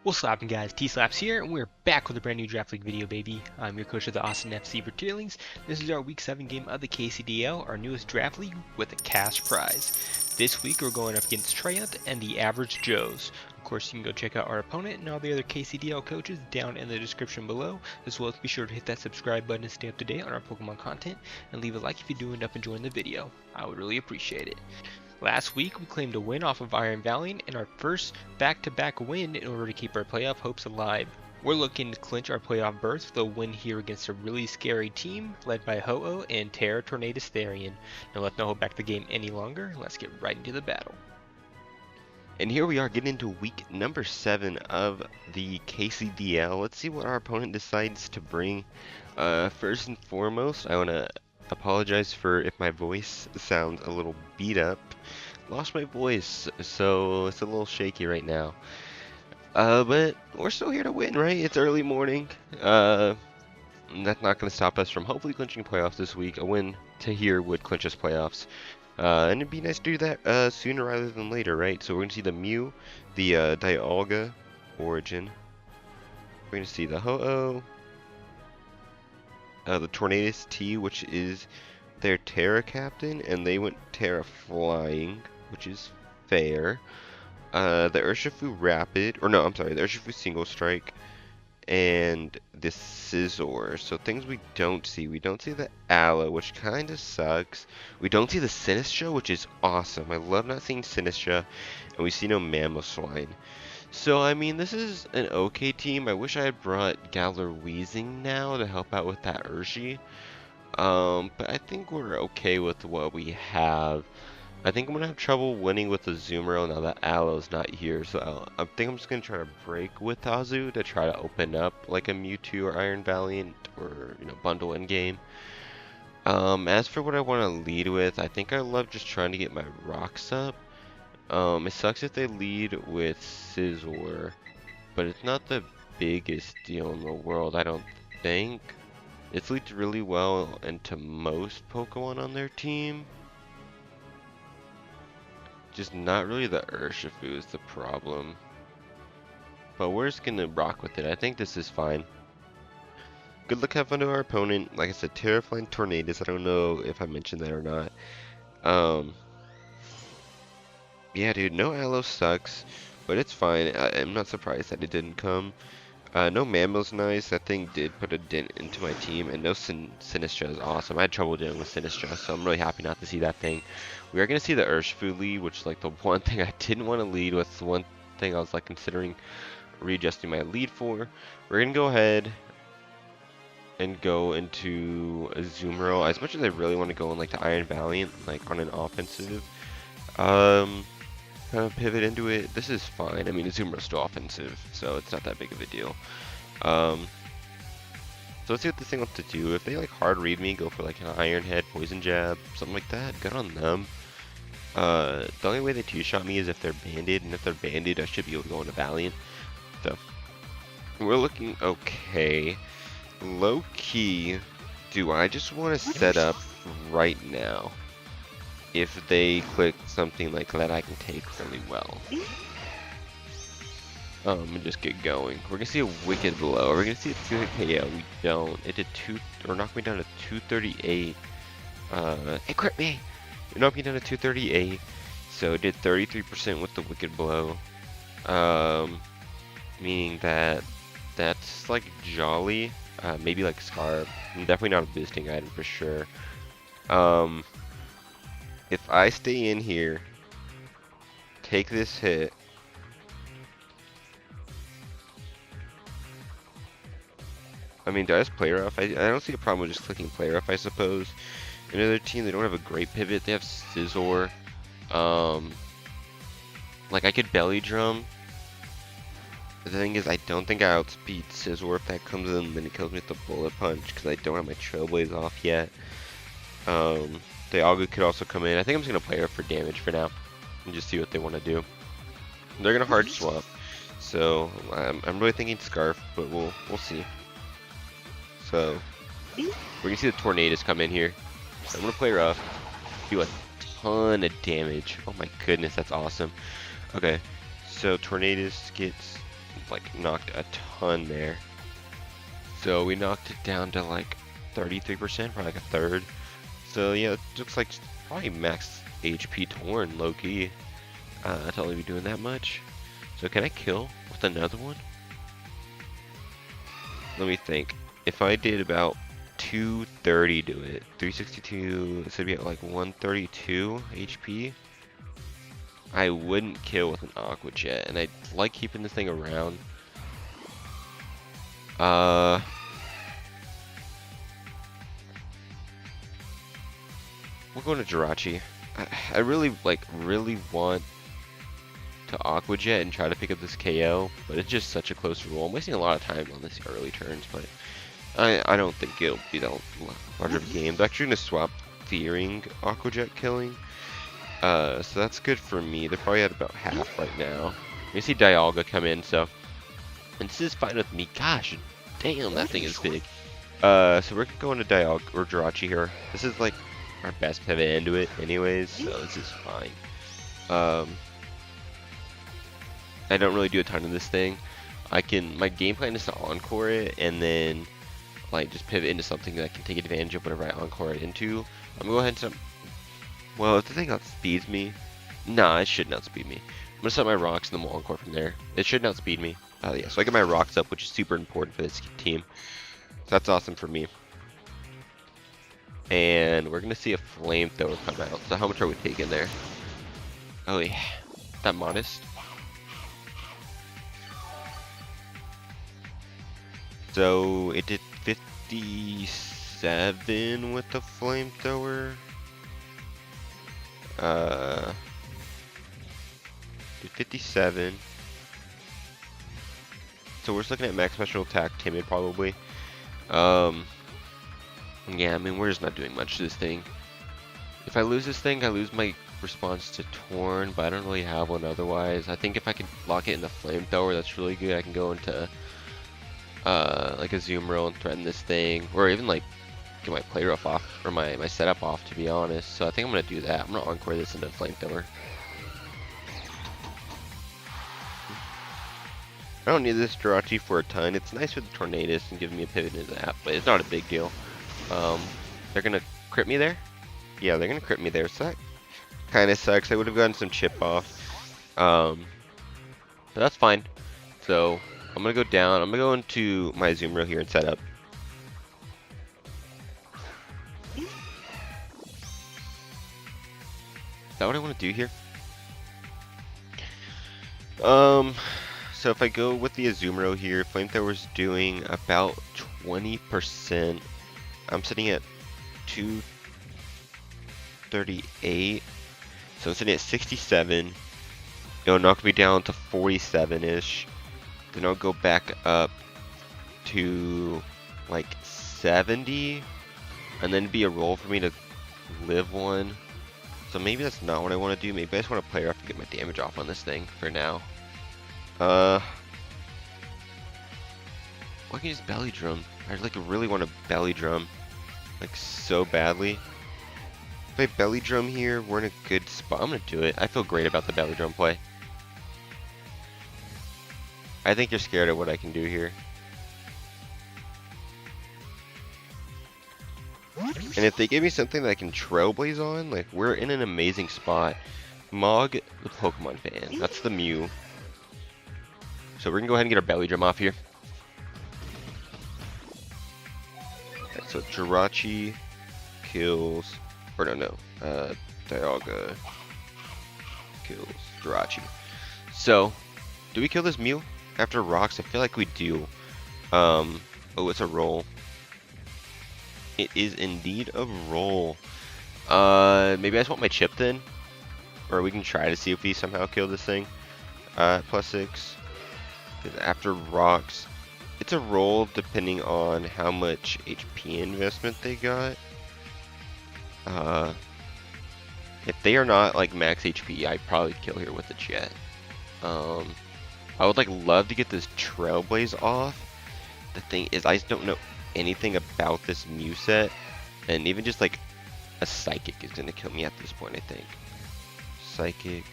What's slapping, guys? T-Slaps here, and we're back with a brand new Draft League video, baby. I'm your coach of the Austin FC Bertillings. This is our Week 7 game of the KCDL, our newest Draft League, with a cash prize. This week we're going up against Triumph and the Average Joes. Of course, you can go check out our opponent and all the other KCDL coaches down in the description below, as well as be sure to hit that subscribe button to stay up to date on our Pokemon content, and leave a like if you do end up enjoying the video. I would really appreciate it. Last week, we claimed a win off of Iron Valley and our first back-to-back win in order to keep our playoff hopes alive. We're looking to clinch our playoff berth with a win here against a really scary team led by Ho-Oh and TERA Tornadus Therian. Now let's not hold back the game any longer, let's get right into the battle. And here we are getting into week number 7 of the KCDL. Let's see what our opponent decides to bring. First and foremost, I want to apologize for if my voice sounds a little beat up. Lost my voice, so it's a little shaky right now. But we're still here to win, right? It's early morning. That's not going to stop us from hopefully clinching playoffs this week. A win to here would clinch us playoffs. And it'd be nice to do that sooner rather than later, right? So we're going to see the Mew, the Dialga Origin. We're going to see the Ho-Oh, the Tornadus T, which is their TERA captain, and they went TERA Flying, which is fair. The Urshifu Rapid, or no, I'm sorry, the Urshifu Single Strike, and the Scizor. So things we don't see. We don't see the Aloe, which kind of sucks. We don't see the Sinistra, which is awesome. I love not seeing Sinistra, and we see no Mamoswine. So, I mean, this is an okay team. I wish I had brought Galar Weezing now to help out with that Urshi. But I think we're okay with what we have. I think I'm going to have trouble winning with the Azumarill now that Aloe's not here. So I think I'm just going to try to break with Azu to try to open up like a Mewtwo or Iron Valiant or, you know, bundle in game. As for what I want to lead with, I think I love just trying to get my rocks up. It sucks if they lead with Scizor, but it's not the biggest deal in the world, I don't think. It's leads really well into most Pokemon on their team. Just not really the Urshifu is the problem. But we're just gonna rock with it. I think this is fine. Good luck, have fun to our opponent. Like I said, Terrifying Tornadus. I don't know if I mentioned that or not. Yeah, dude, no Aloe sucks, but it's fine. I'm not surprised that it didn't come. No Mammo's nice. That thing did put a dent into my team, and no Sinistra is awesome. I had trouble dealing with Sinistra, so I'm really happy not to see that thing. We are going to see the Urshifu lead, which is like the one thing I didn't want to lead with, the one thing I was like considering readjusting my lead for. We're going to go ahead and go into Azumarill. As much as I really want to go in like the Iron Valiant, like on an offensive, kind of pivot into it. This is fine. I mean, Azumarill's still offensive, so it's not that big of a deal. So let's see what this thing wants to do. If they like hard read me, go for like an Iron Head, Poison Jab, something like that. Good on them. The only way they two-shot me is if they're banded, and if they're banded, I should be able to go into Valiant. So we're looking okay. Low key, do I just want to set up right now? If they click something like that, I can take really well. And just get going. We're gonna see a Wicked Blow. We're gonna see a 2-hit KO. We don't. It did knocked me down to 238. It crit me. It knocked me down to 238. So it did 33% with the Wicked Blow. Meaning that that's like jolly. Maybe like Scarf. Definitely not a boosting item for sure. If I stay in here, take this hit, I mean, do I just play rough? I don't see a problem with just clicking play rough, I suppose. Another team, they don't have a great pivot. They have Scizor. Like, I could belly drum. The thing is, I don't think I outspeed Scizor. If that comes in, then it kills me with the bullet punch, because I don't have my Trailblaze off yet. Dialga could also come in. I think I'm just going to play her for damage for now and just see what they want to do. They're going to hard swap, so I'm really thinking Scarf, but we'll see. So we're going to see the Tornadus come in here. So I'm going to play rough, do a ton of damage. Oh my goodness, that's awesome. Okay, so Tornadus gets like knocked a ton there. So we knocked it down to like 33%, probably like a third. So yeah, it looks like probably max HP torn, low key. To only be doing that much. So can I kill with another one? Let me think. If I did about 230 to it, 362, it should be at like 132 HP. I wouldn't kill with an Aqua Jet, and I like keeping this thing around. We're going to Jirachi. I really want to Aqua Jet and try to pick up this KO, but it's just such a close roll. I'm wasting a lot of time on this early turns, but I don't think it'll be that large of a game. I'm actually going to swap fearing Aqua Jet killing. So that's good for me. They're probably at about half right now. You see Dialga come in, so and this is fine with me. Gosh, damn, that thing is big. So we're going to Dialga or Jirachi here. This is like our best pivot into it, anyways. So this is fine. I don't really do a ton of this thing. My game plan is to encore it and then like just pivot into something that can take advantage of whatever I encore it into. I'm gonna go ahead and well, if the thing outspeeds me, nah, it shouldn't outspeed me. I'm gonna set my rocks and then we'll encore from there. It shouldn't outspeed me. Yeah, so I get my rocks up, which is super important for this team. So that's awesome for me. And we're gonna see a flamethrower come out. So how much are we taking there? Oh yeah, that modest. So it did 57 with the flamethrower. Did 57. So we're just looking at max special attack, timid probably. Yeah, I mean we're just not doing much to this thing. If I lose this thing, I lose my response to Torn, but I don't really have one otherwise. I think if I can lock it in the flamethrower, that's really good. I can go into like a zoom roll and threaten this thing, or even like get my play rough off, or my setup off, to be honest. So I think I'm gonna do that. I'm gonna encore this into flamethrower. I don't need this Jirachi for a ton. It's nice with the Tornadus and giving me a pivot into that, but it's not a big deal. They're gonna crit me there? Yeah, they're gonna crit me there, so that kinda sucks. I would have gotten some chip off. But that's fine. So I'm gonna go down. I'm gonna go into my zoom row here and set up. Is that what I want to do here? So if I go with the Azumarill here, Flamethrower's doing about 20%. I'm sitting at 238. So I'm sitting at 67. It'll knock me down to 47-ish. Then I'll go back up to like 70. And then be a roll for me to live one. So maybe that's not what I want to do. Maybe I just want to play off to get my damage off on this thing for now. Well, I can use belly drum. I like really want to belly drum, like so badly. If I belly drum here, we're in a good spot. I'm gonna do it. I feel great about the belly drum play. I think you're scared of what I can do here. And if they give me something that I can trailblaze on, like we're in an amazing spot. Mog, the Pokemon fan. That's the Mew. So we're gonna go ahead and get our belly drum off here. Right, so Jirachi kills, or no, Dialga kills Jirachi. So, do we kill this Mew after rocks? I feel like we do. Oh, it's a roll. It is indeed a roll. Maybe I just want my chip then, or we can try to see if we somehow kill this thing. +6. After rocks, it's a roll depending on how much HP investment they got. If they are not like max HP, I'd probably kill here with the jet. I would like love to get this Trailblaze off. The thing is, I just don't know anything about this Mew set, and even just like a Psychic is gonna kill me at this point. I think Psychic.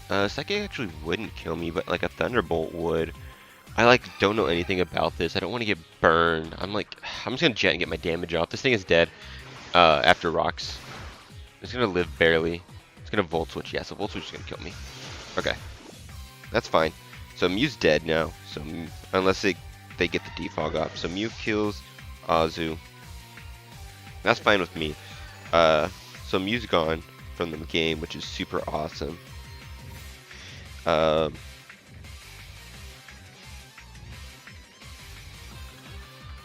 Psychic actually wouldn't kill me, but like a Thunderbolt would. I like don't know anything about this. I don't want to get burned. I'm just gonna jet and get my damage off. This thing is dead. After rocks. It's gonna live barely. It's gonna Volt Switch. Yeah, so Volt Switch is gonna kill me. Okay. That's fine. So Mew's dead now. So unless they get the defog off. So Mew kills Azu. That's fine with me. So Mew's gone from the game, which is super awesome. How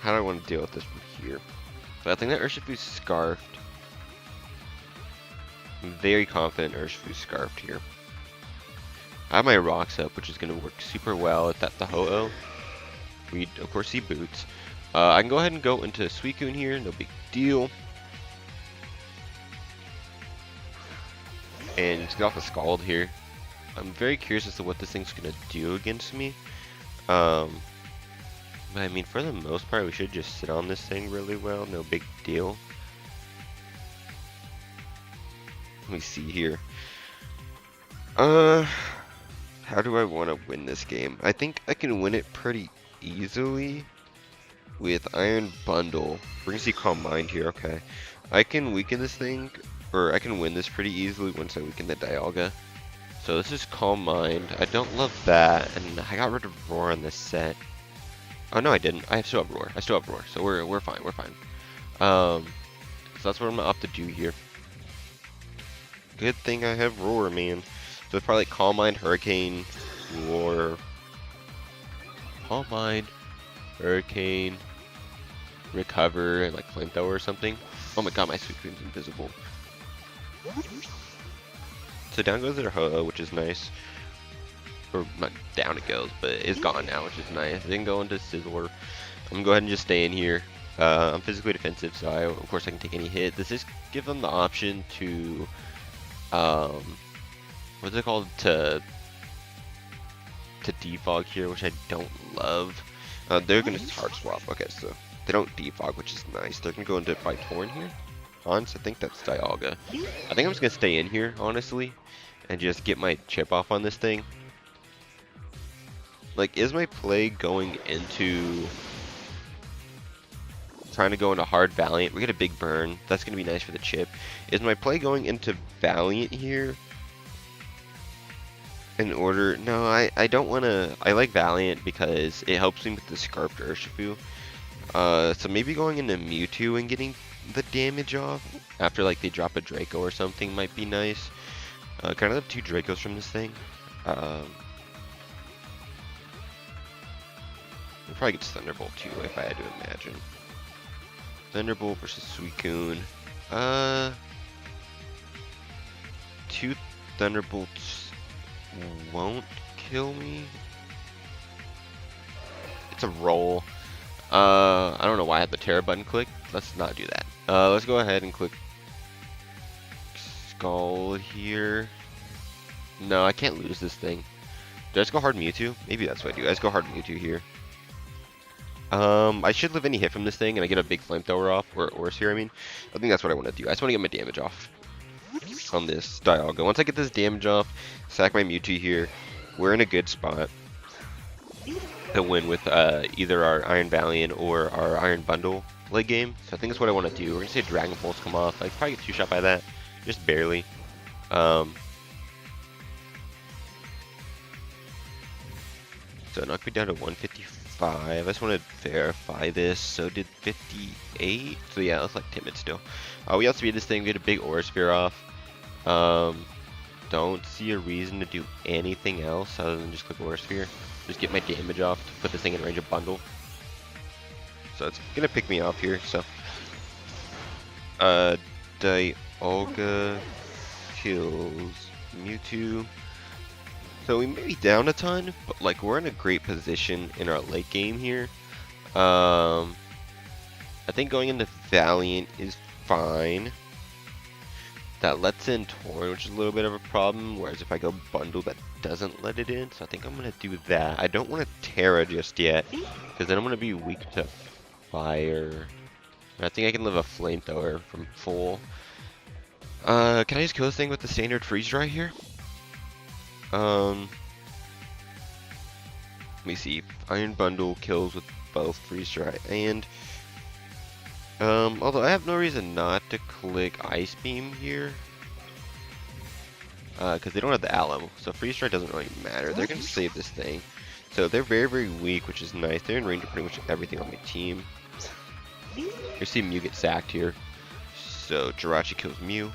do I want to deal with this from here? But I think that Urshifu's scarfed. I'm very confident Urshifu's scarfed here. I have my rocks up, which is going to work super well at the Ho-Oh. We, of course, see boots. I can go ahead and go into Suicune here, no big deal. And just get off a Scald here. I'm very curious as to what this thing's going to do against me. But I mean, for the most part, we should just sit on this thing really well, no big deal. Let me see here. How do I want to win this game? I think I can win it pretty easily with Iron Bundle. We're gonna see Calm Mind here, okay. I can weaken this thing, or I can win this pretty easily once I weaken the Dialga. So this is Calm Mind. I don't love that, and I got rid of Roar on this set. Oh no, I didn't. I still have Roar. I still have Roar, so we're fine. We're fine. So that's what I'm gonna opt to do here. Good thing I have Roar, man. So it's probably like Calm Mind, Hurricane, Roar. Calm Mind, Hurricane, Recover, and like Flamethrower or something. Oh my god, my Suicune's invisible. So down goes their Ho-Oh, which is nice. Or not down it goes, but it's gone now, which is nice. Then go into Sizzler. I'm gonna go ahead and just stay in here. I'm physically defensive, so of course I can take any hit. This is give them the option to what's it called, to defog here, which I don't love. They're gonna hard swap. Okay, so they don't defog, which is nice. They're gonna go into Torn here. Hans, I think that's Dialga. I think I'm just gonna stay in here, honestly, and just get my chip off on this thing. Like, is my play going into trying to go into hard Valiant? We get a big burn. That's gonna be nice for the chip. Is my play going into Valiant here? In order, no, I don't want to. I like Valiant because it helps me with the Scarfed Urshifu. So maybe going into Mewtwo and getting the damage off after like they drop a Draco or something might be nice. Kind of have 2 Dracos from this thing. We'll probably get Thunderbolt too if I had to imagine. Thunderbolt versus Suicune. 2 Thunderbolts won't kill me. It's a roll. I don't know why I had the TERA button clicked. Let's not do that. Let's go ahead and click Skull here. No, I can't lose this thing. Do I just go hard Mewtwo? Maybe that's what I do. I just go hard Mewtwo here. I should live any hit from this thing and I get a big Flamethrower off, or Oris here, I mean. I think that's what I want to do. I just want to get my damage off on this Dialga. Once I get this damage off, sack my Mewtwo here, we're in a good spot to win with either our Iron Valiant or our Iron Bundle late game. So I think that's what I want to do. We're going to say Dragon Pulse come off. I probably get 2-shot by that. Just barely. So knock me down to 155. I just want to verify this. So did 58. So yeah, that's like timid still. We also beat this thing. We get a big Aura Sphere off. Don't see a reason to do anything else other than just click Aura Sphere. Just get my damage off to put this thing in range of Bundle. So it's gonna pick me off here. So Dialga kills Mewtwo. So we may be down a ton, but like we're in a great position in our late game here. I think going into Valiant is fine. That lets in Torn, which is a little bit of a problem, whereas if I go Bundle, that doesn't let it in, so I think I'm going to do that. I don't want to TERA just yet, because then I'm going to be weak to Fire. And I think I can live a Flamethrower from full. Can I just kill this thing with the standard Freeze Dry here? Let me see. Iron Bundle kills with both Freeze Dry and although I have no reason not to click Ice Beam here. Because they don't have the Alum, so Freeze Dry doesn't really matter. They're gonna save this thing. So they're very, very weak, which is nice. They're in range of pretty much everything on my team. You see Mew get sacked here. So Jirachi kills Mew.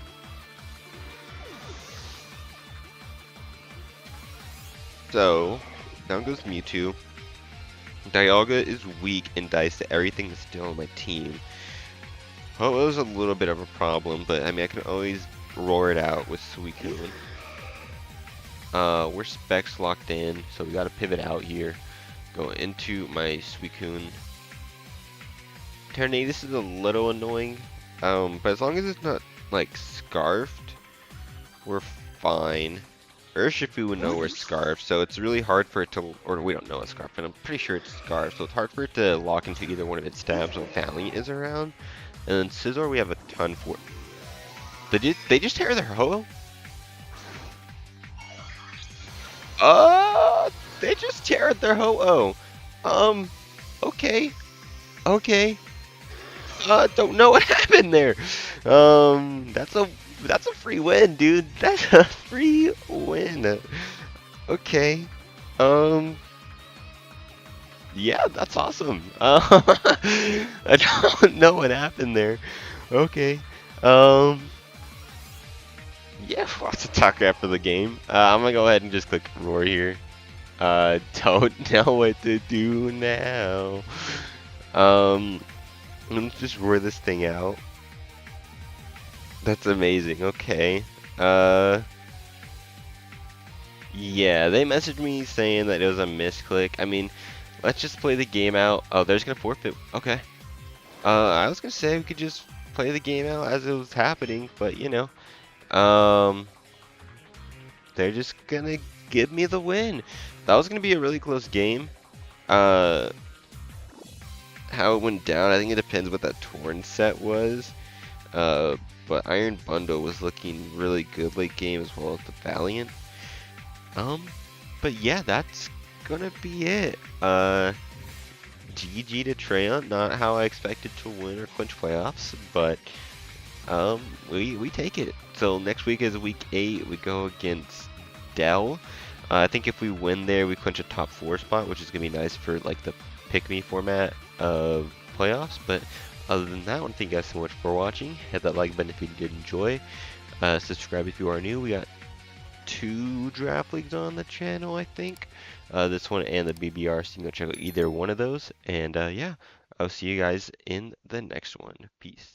So down goes Mewtwo. Dialga is weak and dies to everything that's still on my team. Well, it was a little bit of a problem, but I mean I can always roar it out with Suicune. We're specs locked in, so we gotta pivot out here. Go into my Suicune. Tornadus is a little annoying, but as long as it's not like scarfed, we're fine. Urshifu would know we're scarfed, so it's really hard for it to, or we don't know it's scarfed, but I'm pretty sure it's scarfed, so it's hard for it to lock into either one of its stabs when Valiant is around. And then Scizor we have a ton for. They just tear their Ho-Oh? They just teared their Ho-Oh. Okay. Okay. Don't know what happened there. That's a free win, dude. That's a free win. Okay. Yeah, that's awesome. I don't know what happened there. Okay. Yeah, lots of talk after the game. I'm gonna go ahead and just click roar here. Don't know what to do now. Let's just roar this thing out. That's amazing. Okay. Yeah, they messaged me saying that it was a misclick. I mean, let's just play the game out. Oh, they're just gonna forfeit. Okay. I was gonna say we could just play the game out as it was happening, but you know, they're just gonna give me the win. That was gonna be a really close game. How it went down, I think it depends what that Torn set was. But Iron Bundle was looking really good late game as well as the Valiant. But yeah, that's gonna be it. GG to Treant, not how I expected to win or clinch playoffs, but we take it. So next week is week 8. We go against Dell. I think if we win there, we clinch a top 4 spot, which is gonna be nice for like the pick me format of playoffs. But other than that, I want to thank you guys so much for watching. Hit that like button if you did enjoy. Subscribe if you are new. We got 2 draft leagues on the channel, I think. This one and the BBR, so you can go check out either one of those. And yeah, I'll see you guys in the next one. Peace.